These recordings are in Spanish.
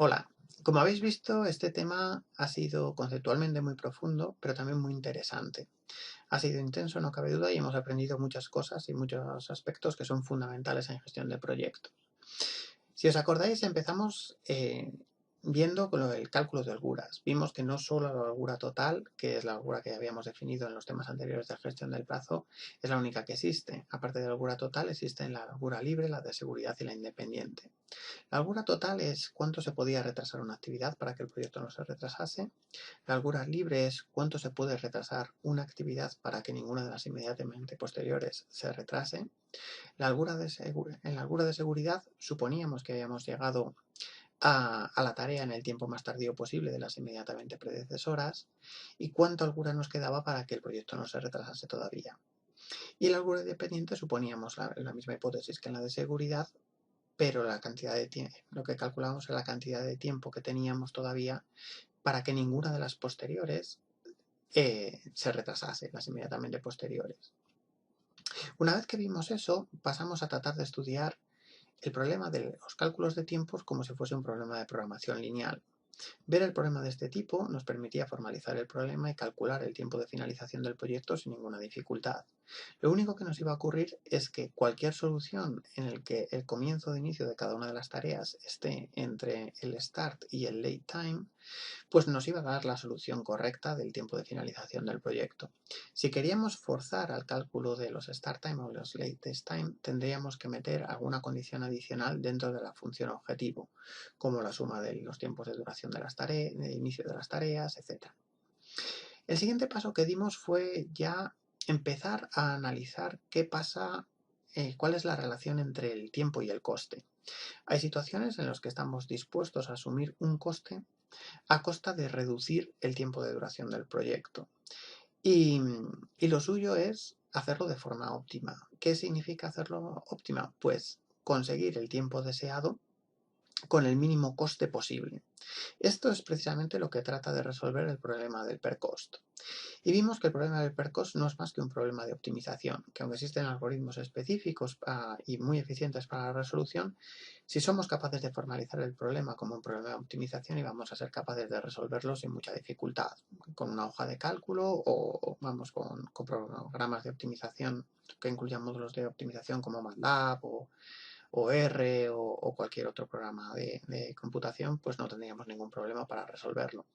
Hola, como habéis visto, este tema ha sido conceptualmente muy profundo, pero también muy interesante. Ha sido intenso, no cabe duda, y hemos aprendido muchas cosas y muchos aspectos que son fundamentales en gestión de proyectos. Si os acordáis, empezamos viendo con lo del cálculo de holguras. Vimos que no solo la holgura total, que es la holgura que habíamos definido en los temas anteriores de gestión del plazo, es la única que existe. Aparte de la holgura total, existen la holgura libre, la de seguridad y la independiente. La holgura total es cuánto se podía retrasar una actividad para que el proyecto no se retrasase. La holgura libre es cuánto se puede retrasar una actividad para que ninguna de las inmediatamente posteriores se retrase. En la holgura de seguridad suponíamos que habíamos llegado a la tarea en el tiempo más tardío posible de las inmediatamente predecesoras y cuánta holgura nos quedaba para que el proyecto no se retrasase todavía. Y en la holgura independiente suponíamos la misma hipótesis que en la de seguridad, pero la cantidad de tiempo, lo que calculamos es la cantidad de tiempo que teníamos todavía para que ninguna de las posteriores se retrasase, las inmediatamente posteriores. Una vez que vimos eso, pasamos a tratar de estudiar el problema de los cálculos de tiempos como si fuese un problema de programación lineal. Ver el problema de este tipo nos permitía formalizar el problema y calcular el tiempo de finalización del proyecto sin ninguna dificultad. Lo único que nos iba a ocurrir es que cualquier solución en el que el comienzo de inicio de cada una de las tareas esté entre el start y el late time, pues nos iba a dar la solución correcta del tiempo de finalización del proyecto. Si queríamos forzar al cálculo de los start time o los late time, tendríamos que meter alguna condición adicional dentro de la función objetivo, como la suma de los tiempos de duración de las tareas, de inicio de las tareas, etc. El siguiente paso que dimos fue ya empezar a analizar qué pasa, cuál es la relación entre el tiempo y el coste. Hay situaciones en las que estamos dispuestos a asumir un coste a costa de reducir el tiempo de duración del proyecto. Y, y lo suyo es hacerlo de forma óptima. ¿Qué significa hacerlo óptima? Pues conseguir el tiempo deseado con el mínimo coste posible. Esto es precisamente lo que trata de resolver el problema del per cost. Y vimos que el problema del per cost no es más que un problema de optimización, que aunque existen algoritmos específicos y muy eficientes para la resolución, si somos capaces de formalizar el problema como un problema de optimización, íbamos a ser capaces de resolverlo sin mucha dificultad, con una hoja de cálculo o vamos con programas de optimización que incluyan módulos de optimización como MATLAB o R o cualquier otro programa de computación, pues no tendríamos ningún problema para resolverlo.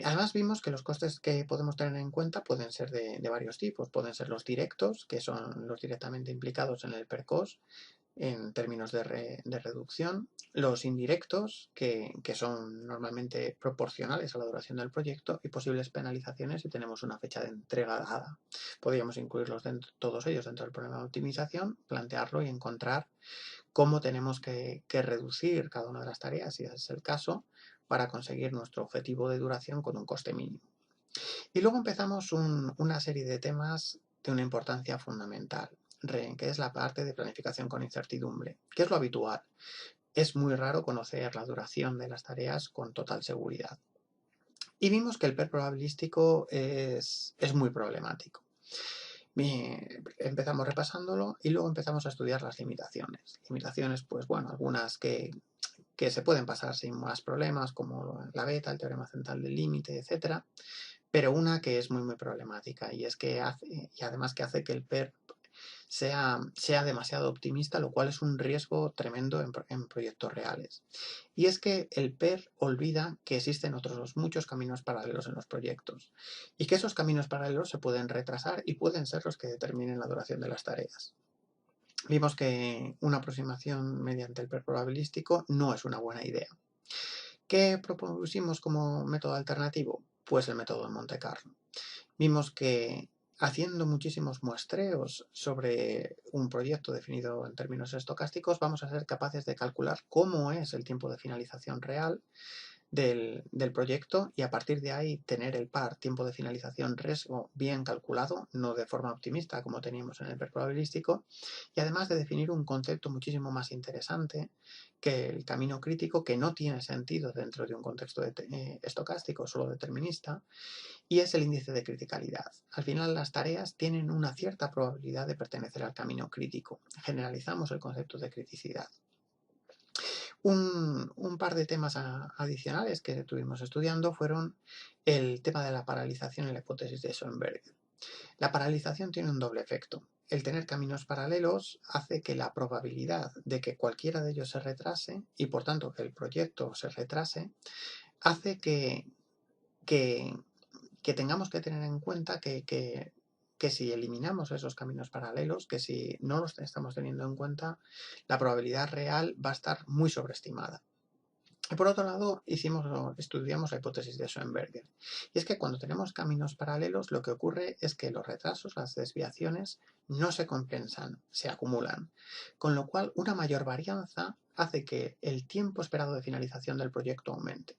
Además vimos que los costes que podemos tener en cuenta pueden ser de varios tipos. Pueden ser los directos, que son los directamente implicados en el per cost en términos de reducción. Los indirectos, que son normalmente proporcionales a la duración del proyecto. Y posibles penalizaciones si tenemos una fecha de entrega dada. Podríamos incluirlos todos ellos dentro del problema de optimización, plantearlo y encontrar cómo tenemos que reducir cada una de las tareas, si es el caso, para conseguir nuestro objetivo de duración con un coste mínimo. Y luego empezamos una serie de temas de una importancia fundamental, que es la parte de planificación con incertidumbre, que es lo habitual. Es muy raro conocer la duración de las tareas con total seguridad. Y vimos que el PER probabilístico es muy problemático. Empezamos repasándolo y luego empezamos a estudiar las limitaciones. Limitaciones, pues bueno, algunas que se pueden pasar sin más problemas, como la beta, el teorema central del límite, etcétera, pero una que es muy problemática y es que además que hace que el PER sea demasiado optimista, lo cual es un riesgo tremendo en proyectos reales. Y es que el PER olvida que existen otros muchos caminos paralelos en los proyectos y que esos caminos paralelos se pueden retrasar y pueden ser los que determinen la duración de las tareas. Vimos que una aproximación mediante el PER probabilístico no es una buena idea. ¿Qué propusimos como método alternativo? Pues el método de Monte Carlo. Vimos que haciendo muchísimos muestreos sobre un proyecto definido en términos estocásticos, vamos a ser capaces de calcular cómo es el tiempo de finalización real del proyecto y a partir de ahí tener el par tiempo de finalización riesgo bien calculado, no de forma optimista como teníamos en el PER probabilístico, y además de definir un concepto muchísimo más interesante que el camino crítico, que no tiene sentido dentro de un contexto estocástico, solo determinista, y es el índice de criticalidad. Al final las tareas tienen una cierta probabilidad de pertenecer al camino crítico. Generalizamos el concepto de criticidad. Un par de temas adicionales que estuvimos estudiando fueron el tema de la paralización en la hipótesis de Schoenberger. La paralización tiene un doble efecto. El tener caminos paralelos hace que la probabilidad de que cualquiera de ellos se retrase y por tanto que el proyecto se retrase hace que tengamos que tener en cuenta que si eliminamos esos caminos paralelos, que si no los estamos teniendo en cuenta, la probabilidad real va a estar muy sobreestimada. Y por otro lado, estudiamos la hipótesis de Schoenberger. Y es que cuando tenemos caminos paralelos, lo que ocurre es que los retrasos, las desviaciones, no se compensan, se acumulan. Con lo cual, una mayor varianza hace que el tiempo esperado de finalización del proyecto aumente.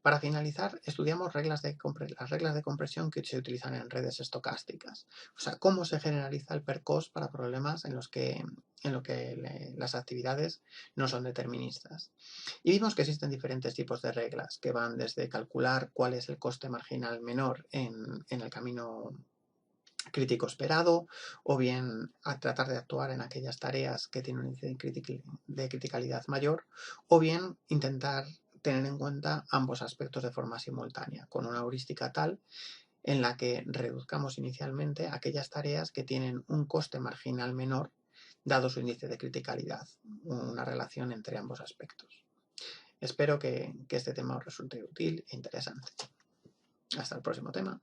Para finalizar, estudiamos las reglas de compresión que se utilizan en redes estocásticas. O sea, cómo se generaliza el PERCOS para problemas en los que las actividades no son deterministas. Y vimos que existen diferentes tipos de reglas que van desde calcular cuál es el coste marginal menor en el camino crítico esperado, o bien a tratar de actuar en aquellas tareas que tienen un índice de criticalidad mayor, o bien intentar tener en cuenta ambos aspectos de forma simultánea, con una heurística tal en la que reduzcamos inicialmente aquellas tareas que tienen un coste marginal menor dado su índice de criticalidad, una relación entre ambos aspectos. Espero que este tema os resulte útil e interesante. Hasta el próximo tema.